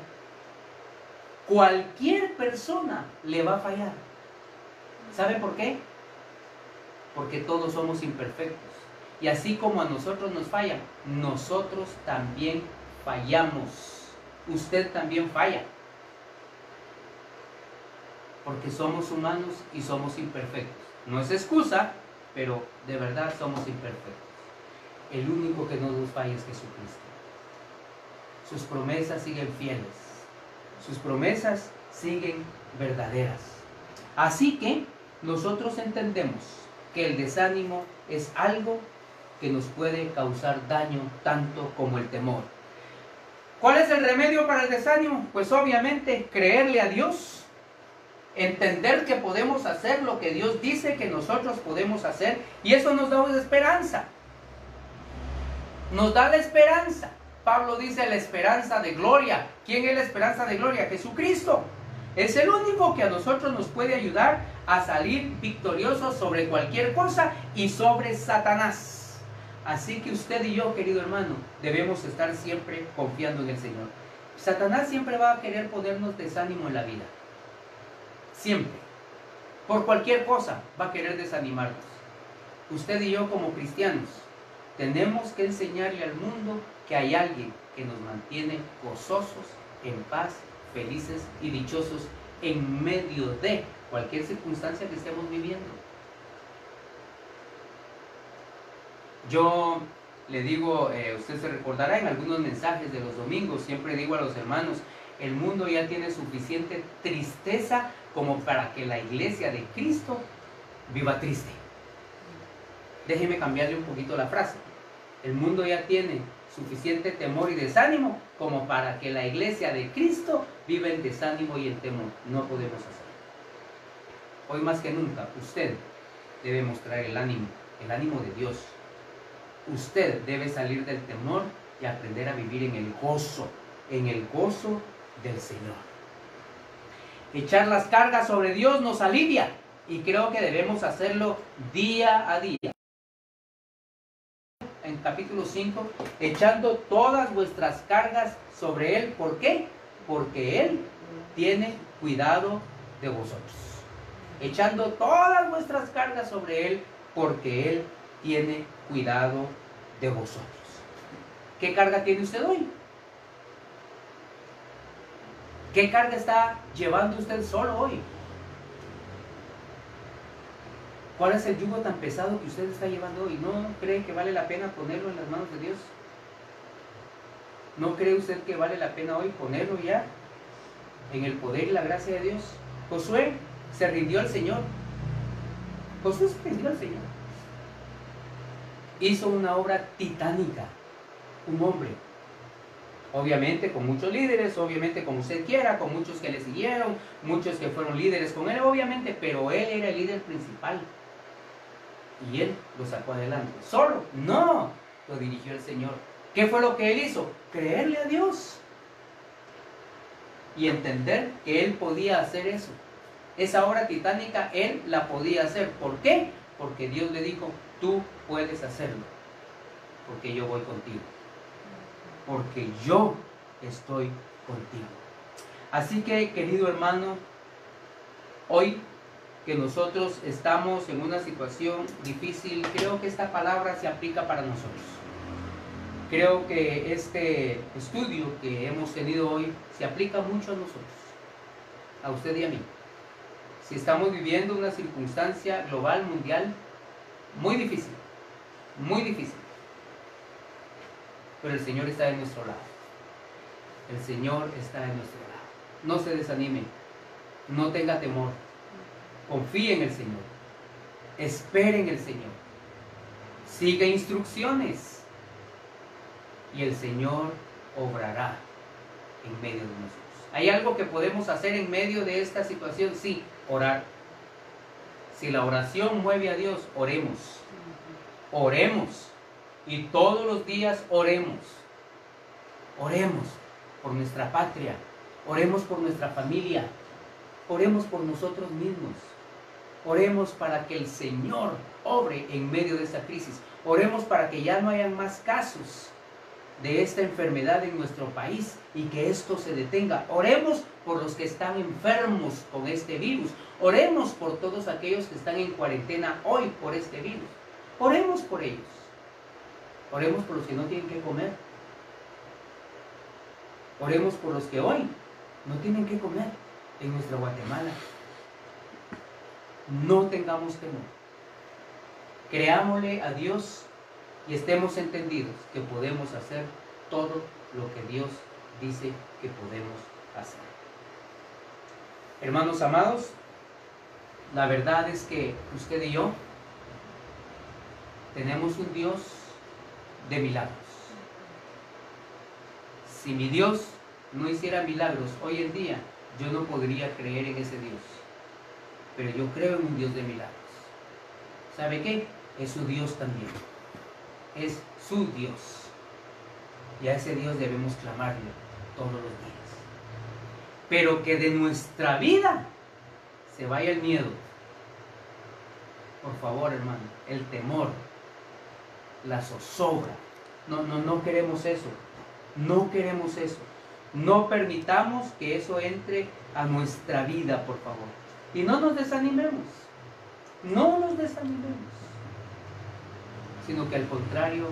Cualquier persona le va a fallar. ¿Sabe por qué? Porque todos somos imperfectos. Y así como a nosotros nos fallan, nosotros también fallamos. Usted también falla. Porque somos humanos y somos imperfectos. No es excusa, pero de verdad somos imperfectos. El único que no nos falla es Jesucristo. Sus promesas siguen fieles. Sus promesas siguen verdaderas. Así que nosotros entendemos que el desánimo es algo que nos puede causar daño tanto como el temor. ¿Cuál es el remedio para el desánimo? Pues obviamente creerle a Dios, entender que podemos hacer lo que Dios dice que nosotros podemos hacer, y eso nos da esperanza. Nos da la esperanza. Pablo dice la esperanza de gloria. ¿Quién es la esperanza de gloria? Jesucristo. Es el único que a nosotros nos puede ayudar a salir victoriosos sobre cualquier cosa y sobre Satanás. Así que usted y yo, querido hermano, debemos estar siempre confiando en el Señor. Satanás siempre va a querer ponernos desánimo en la vida. Siempre. Por cualquier cosa va a querer desanimarnos. Usted y yo como cristianos tenemos que enseñarle al mundo que hay alguien que nos mantiene gozosos, en paz, felices y dichosos en medio de cualquier circunstancia que estemos viviendo. Yo le digo, usted se recordará en algunos mensajes de los domingos, siempre digo a los hermanos, el mundo ya tiene suficiente tristeza como para que la iglesia de Cristo viva triste. Déjeme cambiarle un poquito la frase. El mundo ya tiene suficiente temor y desánimo como para que la iglesia de Cristo viva en desánimo y en temor. No podemos hacerlo. Hoy más que nunca, usted debe mostrar el ánimo de Dios. Usted debe salir del temor y aprender a vivir en el gozo del Señor. Echar las cargas sobre Dios nos alivia y creo que debemos hacerlo día a día. En capítulo 5, echando todas vuestras cargas sobre Él. ¿Por qué? Porque Él tiene cuidado de vosotros. Echando todas vuestras cargas sobre Él, porque Él tiene cuidado de vosotros. ¿Qué carga tiene usted hoy? ¿Qué carga está llevando usted solo hoy? ¿Cuál es el yugo tan pesado que usted está llevando hoy? ¿No cree que vale la pena ponerlo en las manos de Dios? ¿No cree usted que vale la pena hoy ponerlo ya en el poder y la gracia de Dios? Josué se rindió al Señor. Josué se rindió al Señor. Hizo una obra titánica. Un hombre. Obviamente con muchos líderes, obviamente como usted quiera, con muchos que le siguieron, muchos que fueron líderes con él, obviamente, pero él era el líder principal. Y él lo sacó adelante. ¿Solo? No, lo dirigió el Señor. ¿Qué fue lo que él hizo? Creerle a Dios. Y entender que él podía hacer eso. Esa obra titánica, él la podía hacer. ¿Por qué? Porque Dios le dijo, tú puedes hacerlo. Porque yo voy contigo. Porque yo estoy contigo. Así que, querido hermano, hoy que nosotros estamos en una situación difícil, creo que esta palabra se aplica para nosotros. Creo que este estudio que hemos tenido hoy se aplica mucho a nosotros, a usted y a mí. Si estamos viviendo una circunstancia global, mundial, muy difícil, muy difícil. Pero el Señor está de nuestro lado. El Señor está de nuestro lado. No se desanime, no tenga temor. Confíe en el Señor. Espere en el Señor. Siga instrucciones. Y el Señor obrará en medio de nosotros. ¿Hay algo que podemos hacer en medio de esta situación? Sí, orar. Si la oración mueve a Dios, oremos. Oremos. Y todos los días oremos. Oremos por nuestra patria. Oremos por nuestra familia. Oremos por nosotros mismos. Oremos para que el Señor obre en medio de esta crisis. Oremos para que ya no hayan más casos de esta enfermedad en nuestro país y que esto se detenga. Oremos por los que están enfermos con este virus. Oremos por todos aquellos que están en cuarentena hoy por este virus. Oremos por ellos. Oremos por los que no tienen que comer. Oremos por los que hoy no tienen que comer en nuestra Guatemala. No tengamos temor. Creámosle a Dios y estemos entendidos que podemos hacer todo lo que Dios dice que podemos hacer. Hermanos amados, la verdad es que usted y yo tenemos un Dios de milagros. Si mi Dios no hiciera milagros hoy en día, yo no podría creer en ese Dios. Pero yo creo en un Dios de milagros. ¿Sabe qué? Es su Dios también. Es su Dios. Y a ese Dios debemos clamarle todos los días. Pero que de nuestra vida se vaya el miedo. Por favor, hermano, el temor, la zozobra. No queremos eso. No queremos eso. No permitamos que eso entre a nuestra vida, por favor. Y no nos desanimemos. No nos desanimemos. Sino que al contrario,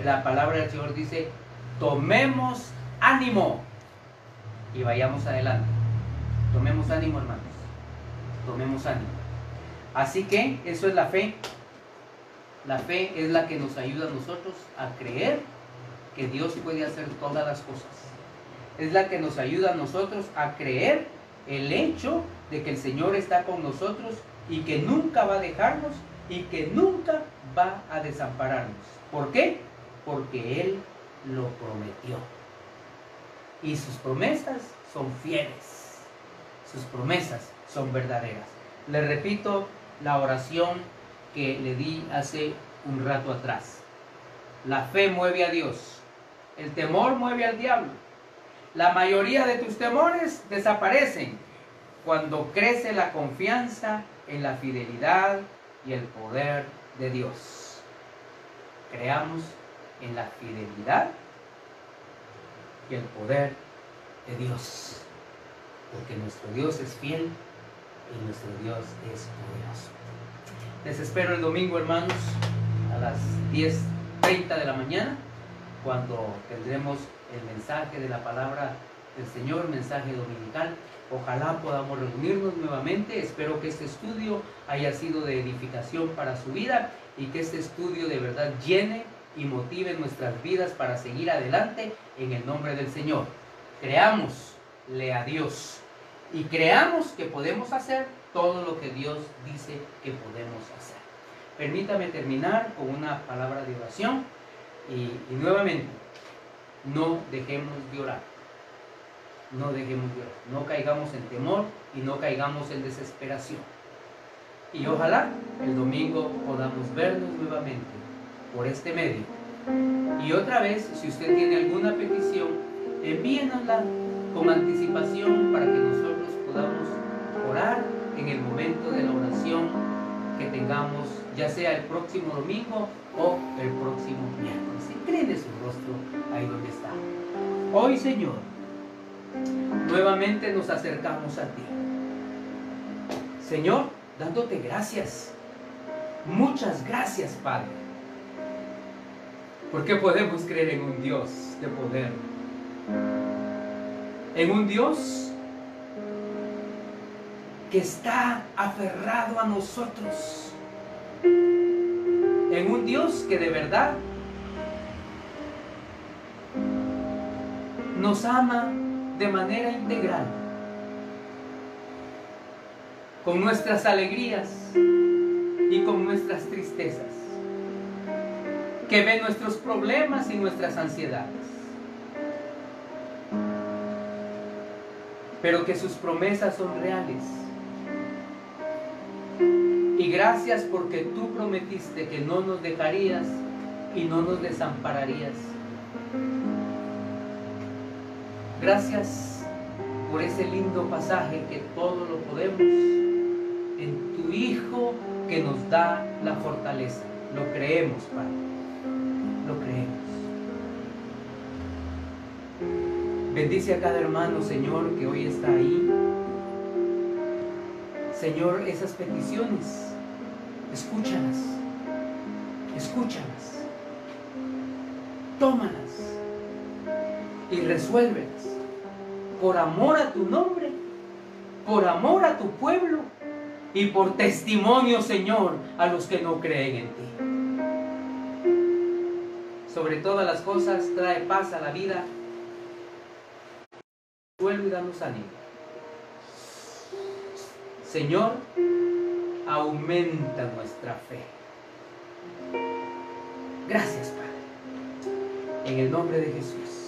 la palabra del Señor dice, tomemos ánimo y vayamos adelante. Tomemos ánimo, hermanos. Tomemos ánimo. Así que eso es la fe. La fe es la que nos ayuda a nosotros a creer que Dios puede hacer todas las cosas. Es la que nos ayuda a nosotros a creer el hecho de que el Señor está con nosotros y que nunca va a dejarnos y que nunca va a desampararnos. ¿Por qué? Porque Él lo prometió. Y sus promesas son fieles. Sus promesas son verdaderas. Le repito la oración que le di hace un rato atrás. La fe mueve a Dios. El temor mueve al diablo. La mayoría de tus temores desaparecen cuando crece la confianza en la fidelidad y el poder de Dios. Creamos en la fidelidad y el poder de Dios. Porque nuestro Dios es fiel y nuestro Dios es poderoso. Les espero el domingo, hermanos, a las 10:30 de la mañana, cuando tendremos el mensaje de la palabra del Señor, mensaje dominical. Ojalá podamos reunirnos nuevamente. Espero que este estudio haya sido de edificación para su vida y que este estudio de verdad llene y motive nuestras vidas para seguir adelante en el nombre del Señor. Creámosle a Dios y creamos que podemos hacer todo lo que Dios dice que podemos hacer. Permítame terminar con una palabra de oración y nuevamente, no dejemos de orar. No dejemos de orar. No caigamos en temor y no caigamos en desesperación. Y ojalá el domingo podamos vernos nuevamente por este medio. Y otra vez, si usted tiene alguna petición, envíenosla con anticipación para que nosotros podamos orar en el momento de la oración que tengamos, ya sea el próximo domingo o el próximo miércoles. Incline su rostro ahí donde está. Hoy, Señor, nuevamente nos acercamos a ti. Señor, dándote gracias. Muchas gracias, Padre. Porque podemos creer en un Dios de poder. En un Dios que está aferrado a nosotros. En en un Dios que de verdad nos ama de manera integral, con nuestras alegrías y con nuestras tristezas, que ve nuestros problemas y nuestras ansiedades, pero que sus promesas son reales. Y gracias porque tú prometiste que no nos dejarías y no nos desampararías. Gracias por ese lindo pasaje que todo lo podemos en tu Hijo que nos da la fortaleza. Lo creemos, Padre. Lo creemos. Bendice a cada hermano, Señor, que hoy está ahí. Señor, esas peticiones, escúchalas, escúchalas, tómalas y resuélvelas por amor a tu nombre, por amor a tu pueblo y por testimonio, Señor, a los que no creen en ti. Sobre todas las cosas, trae paz a la vida. Resuelve y danos ánimo. Señor, aumenta nuestra fe. Gracias, Padre. En el nombre de Jesús.